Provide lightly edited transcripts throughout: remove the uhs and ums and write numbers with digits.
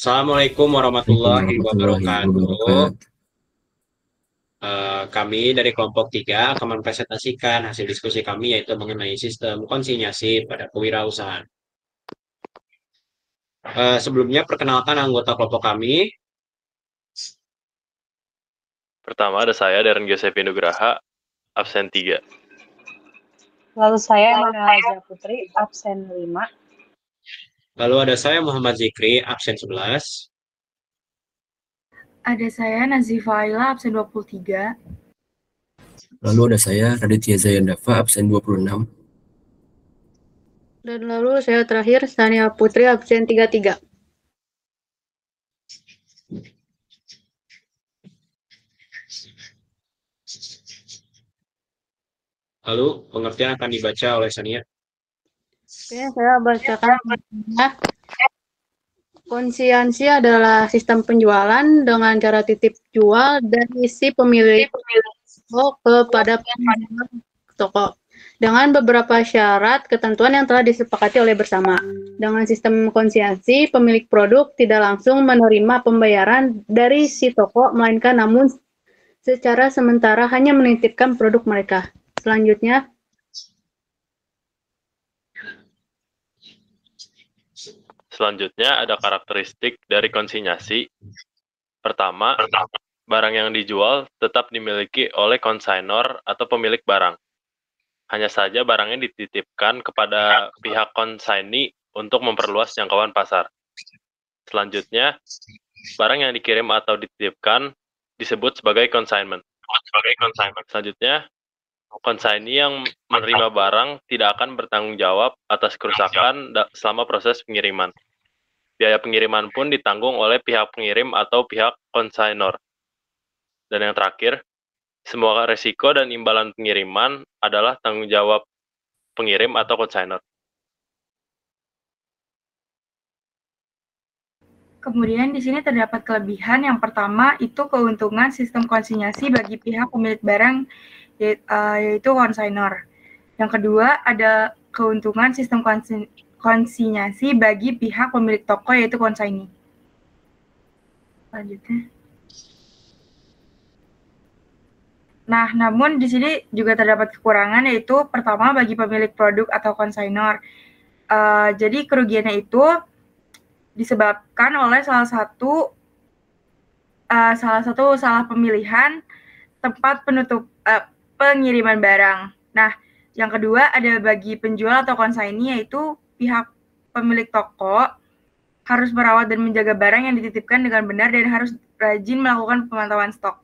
Assalamualaikum Assalamualaikum warahmatullahi warahmatullahi wabarakatuh. wabarakatuh. Kami dari kelompok 3 akan mempresentasikan hasil diskusi kami yaitu mengenai sistem konsinyasi pada kewirausahaan. Sebelumnya perkenalkan anggota kelompok kami. Pertama ada saya, Darren Giuseppe Nugraha, absen 3. Lalu saya, Emanuela Aja Putri, absen 5. Lalu ada saya Muhammad Zikri, absen 11. Ada saya Nazifa Aila, absen 23. Lalu ada saya Raditya Zayandava, absen 26. Dan lalu saya terakhir, Sania Putri, absen 33. Lalu pengertian akan dibaca oleh Sania. Oke, saya bacakan. Konsinyasi adalah sistem penjualan dengan cara titip jual dari si pemilik toko kepada penjual toko dengan beberapa syarat ketentuan yang telah disepakati oleh bersama. Dengan sistem konsinyasi, pemilik produk tidak langsung menerima pembayaran dari si toko, melainkan namun secara sementara hanya menitipkan produk mereka. Selanjutnya, ada karakteristik dari konsinyasi. Pertama, barang yang dijual tetap dimiliki oleh konsainor atau pemilik barang. Hanya saja barangnya dititipkan kepada pihak konsaini untuk memperluas jangkauan pasar. Selanjutnya, barang yang dikirim atau dititipkan disebut sebagai consignment. Selanjutnya, konsaini yang menerima barang tidak akan bertanggung jawab atas kerusakan selama proses pengiriman. Biaya pengiriman pun ditanggung oleh pihak pengirim atau pihak konsainor. Dan yang terakhir, semua resiko dan imbalan pengiriman adalah tanggung jawab pengirim atau konsainor. Kemudian di sini terdapat kelebihan. Yang pertama itu keuntungan sistem konsinyasi bagi pihak pemilik barang, yaitu konsainor. Yang kedua ada keuntungan sistem konsinyasi bagi pihak pemilik toko, yaitu konsaini. Selanjutnya. Nah, namun di sini juga terdapat kekurangan, yaitu pertama bagi pemilik produk atau konsainor. Jadi kerugiannya itu disebabkan oleh salah salah pemilihan tempat pengiriman barang. Nah, yang kedua ada bagi penjual atau konsaini, yaitu pihak pemilik toko harus merawat dan menjaga barang yang dititipkan dengan benar dan harus rajin melakukan pemantauan stok.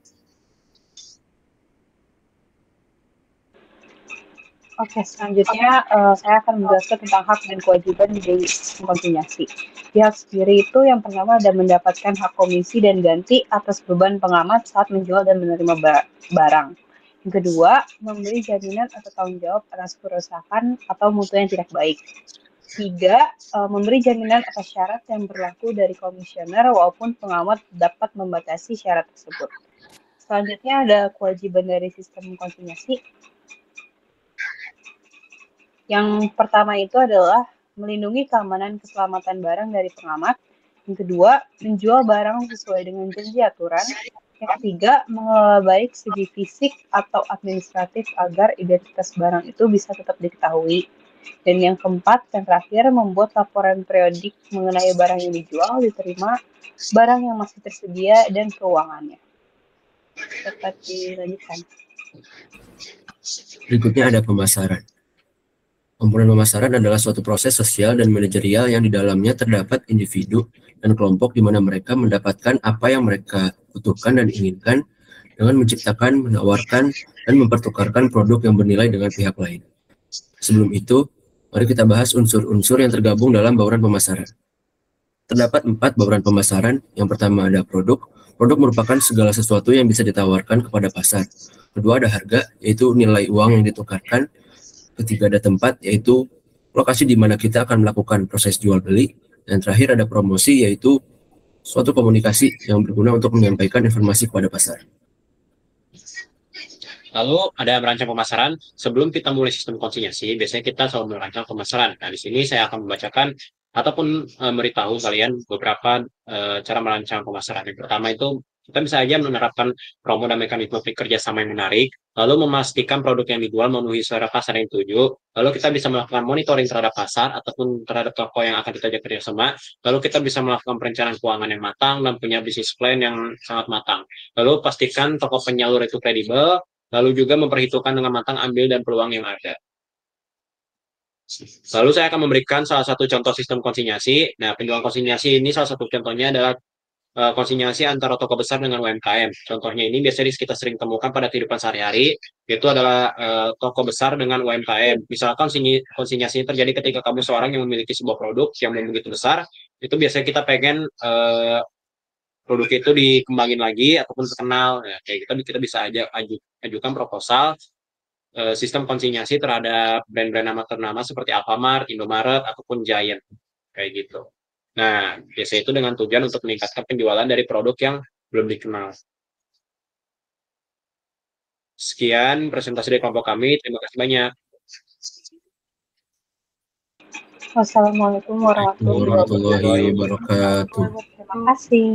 Oke, selanjutnya saya akan menjelaskan tentang hak dan kewajiban dari sistem konsinyasi. Pihak sendiri itu yang pertama ada mendapatkan hak komisi dan ganti atas beban pengamat saat menjual dan menerima barang. Yang kedua, memberi jaminan atau tanggung jawab atas kerusakan atau mutu yang tidak baik. Tiga, memberi jaminan atas syarat yang berlaku dari komisioner walaupun pengamat dapat membatasi syarat tersebut. Selanjutnya ada kewajiban dari sistem konsinyasi. Yang pertama itu adalah melindungi keamanan keselamatan barang dari pengamat. Yang kedua, menjual barang sesuai dengan janji aturan. Yang ketiga, mengelola baik segi fisik atau administratif agar identitas barang itu bisa tetap diketahui. Dan yang keempat dan terakhir, membuat laporan periodik mengenai barang yang dijual, diterima, barang yang masih tersedia, dan keuangannya. Dapat dilanjutkan. Berikutnya ada pemasaran. Komponen pemasaran adalah suatu proses sosial dan manajerial yang di dalamnya terdapat individu dan kelompok di mana mereka mendapatkan apa yang mereka butuhkan dan inginkan dengan menciptakan, menawarkan, dan mempertukarkan produk yang bernilai dengan pihak lain. Sebelum itu, mari kita bahas unsur-unsur yang tergabung dalam bauran pemasaran. Terdapat 4 bauran pemasaran. Yang pertama ada produk. Produk merupakan segala sesuatu yang bisa ditawarkan kepada pasar. Kedua ada harga, yaitu nilai uang yang ditukarkan. Ketiga ada tempat, yaitu lokasi di mana kita akan melakukan proses jual beli. Dan terakhir ada promosi, yaitu suatu komunikasi yang berguna untuk menyampaikan informasi kepada pasar. Lalu ada merancang pemasaran. Sebelum kita mulai sistem konsinyasi, biasanya kita selalu merancang pemasaran. Nah, di sini saya akan membacakan ataupun memberitahu kalian beberapa cara merancang pemasaran. Yang pertama itu kita bisa aja menerapkan promo dan mekanisme kerjasama yang menarik, lalu memastikan produk yang dijual memenuhi selera pasar yang dituju, lalu kita bisa melakukan monitoring terhadap pasar ataupun terhadap toko yang akan kita ajak kerjasama, lalu kita bisa melakukan perencanaan keuangan yang matang dan punya bisnis plan yang sangat matang. Lalu pastikan toko penyalur itu kredibel, lalu juga memperhitungkan dengan matang ambil dan peluang yang ada. Lalu saya akan memberikan salah satu contoh sistem konsinyasi. Nah, penjualan konsinyasi ini salah satu contohnya adalah konsinyasi antara toko besar dengan UMKM. Contohnya ini biasanya kita sering temukan pada kehidupan sehari-hari, itu adalah toko besar dengan UMKM. Misalkan konsinyasi terjadi ketika kamu seorang yang memiliki sebuah produk yang begitu besar, itu biasanya kita pengen produk itu dikembangin lagi ataupun terkenal. Nah, kayak gitu kita bisa ajukan proposal sistem konsinyasi terhadap brand-brand nama ternama seperti Alfamart, Indomaret, ataupun Giant. Kayak gitu. Nah, biasanya itu dengan tujuan untuk meningkatkan penjualan dari produk yang belum dikenal. Sekian presentasi dari kelompok kami. Terima kasih banyak. Wassalamualaikum warahmatullahi warahmatullahi wabarakatuh. wabarakatuh. Terima kasih.